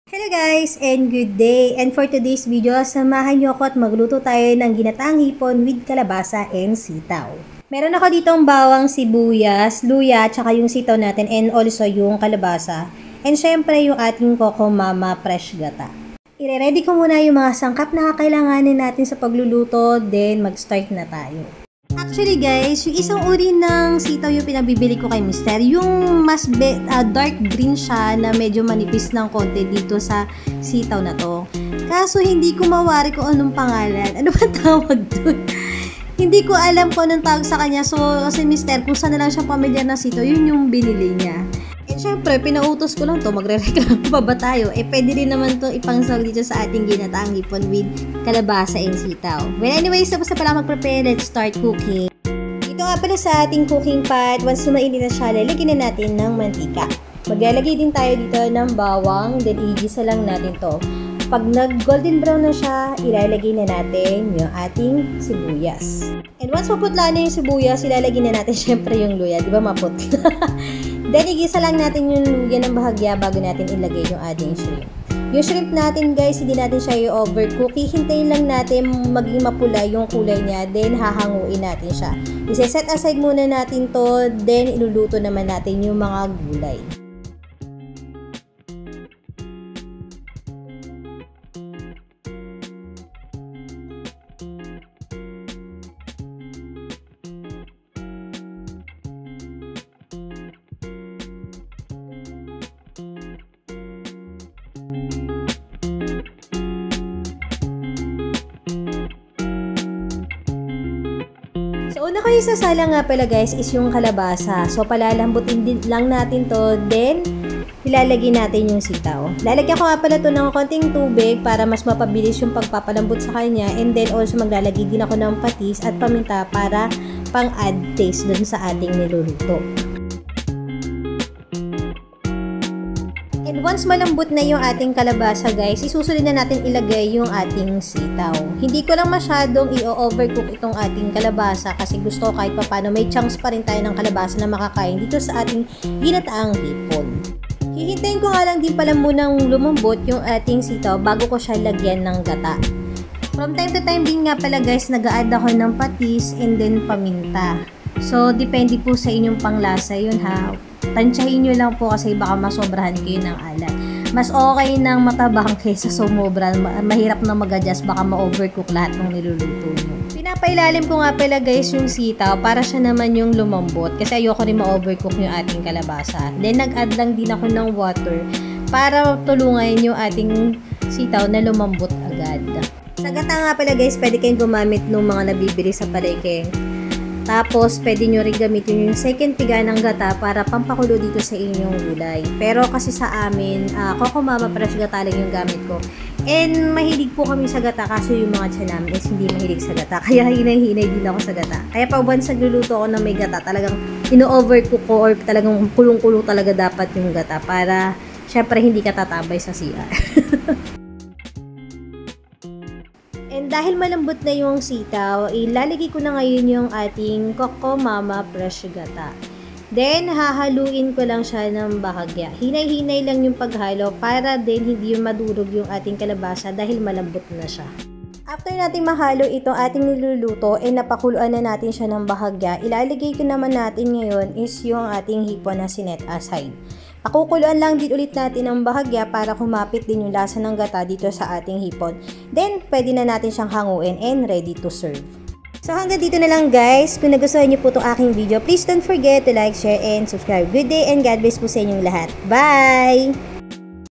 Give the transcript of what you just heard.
Hello guys and good day, and for today's video, samahan niyo ako at magluto tayo ng ginataang hipon with kalabasa and sitaw. Meron ako ditong bawang sibuyas, luya, tsaka yung sitaw natin and also yung kalabasa. And syempre yung ating Coco Mama fresh gata. Ire-ready ko muna yung mga sangkap na kakailanganin natin sa pagluluto, then mag-start na tayo. Actually guys, yung isang uri ng sitaw yung pinabibili ko kay Mister. Yung mas dark green siya na medyo manipis ng konti dito sa sitaw na to. Kaso hindi ko mawari kung anong pangalan. Ano ba tawag doon? Hindi ko alam kung anong tawag sa kanya. So si Mister, kung saan na lang siya pamilyar na sitaw, yun yung binili niya. And syempre, pinautos ko lang to, magre-reklamo pa ba tayo? Pwede rin naman to ipangsawag dito sa ating ginataang hipon with kalabasa and sitaw. Well, anyways, tapos na pala mag-prepare, let's start cooking. Ito nga pala sa ating cooking pot, once na mainit na siya, lalagyan na natin ng mantika. Maglalagay din tayo dito ng bawang, then igisa lang natin to. Pag nag-golden brown na siya, ilalagay na natin yung ating sibuyas. And once maputla na yung sibuyas, ilalagay na natin syempre yung luya. Di ba maputla? Then, igisa lang natin yung luya ng bahagya bago natin ilagay yung ating shrimp. Yung shrimp natin guys, hindi natin siya i-overcook. Hihintayin lang natin maging mapula yung kulay niya. Then, hahanguin natin siya. Isa-set aside muna natin to. Then, iluluto naman natin yung mga gulay. So, una ko isasala nga pala guys is yung kalabasa. So, palalambutin din lang natin to. Then, ilalagay natin yung sitaw. Lalagyan ko nga pala to ng konting tubig para mas mapabilis yung pagpapalambot sa kanya. And then, also maglalagay din ako ng patis at paminta para pang-add taste dun sa ating niluluto. And once malambot na yung ating kalabasa guys, isusunod na natin ilagay yung ating sitaw. Hindi ko lang masyadong i-overcook itong ating kalabasa kasi gusto ko kahit papano may chunks pa rin tayo ng kalabasa na makakain dito sa ating ginataang hipon. Hihintayin ko nga lang din pala munang lumambot yung ating sitaw bago ko siya lagyan ng gata. From time to time din nga pala guys, nag-a-add ako ng patis and then paminta. So, depende po sa inyong panglasa yun ha. Tansyahin nyo lang po kasi baka masobrahan kayo ng alat. Mas okay nang matabang kaysa sumobra. Mahirap na mag-adjust, baka ma-overcook lahat ng niluluto nyo. Pinapailalim ko nga pala guys yung sitaw para siya naman yung lumambot. Kasi ayoko rin ma-overcook yung ating kalabasa. Then nag-add lang din ako ng water para tulungan yung ating sitaw na lumambot agad. Sa gata nga pala guys, pwede kayong gumamit ng mga nabibili sa palengke. Tapos, pwede nyo rin gamitin yung second piga ng gata para pampakulo dito sa inyong gulay. Pero kasi sa amin, Coco Mama fresh gata lang yung gamit ko. And mahilig po kami sa gata kaso yung mga tiyan namin is hindi mahilig sa gata. Kaya hinay-hinay din ako sa gata. Kaya pag once nagluluto ako na may gata, talagang ino-overcook ko or talagang kulong-kulo talaga dapat yung gata para syempre hindi ka tatabay sa CR. And dahil malambot na yung sitaw, ilalagay ko na ngayon yung ating Coco Mama fresh gata. Then, hahaluin ko lang siya ng bahagya. Hinay-hinay lang yung paghalo para din hindi yung madurog yung ating kalabasa dahil malambot na siya. After natin mahalo itong ating niluluto, napakuluan na natin siya ng bahagya. Ilalagay ko naman natin ngayon is yung ating hipon na sinet aside. Pakukuluan lang din ulit natin ng bahagya para kumapit din yung lasa ng gata dito sa ating hipon. Then, pwede na natin siyang hanguin and ready to serve. So, hanggang dito na lang guys. Kung nagustuhan niyo po itong aking video, please don't forget to like, share, and subscribe. Good day and God bless po sa inyong lahat. Bye!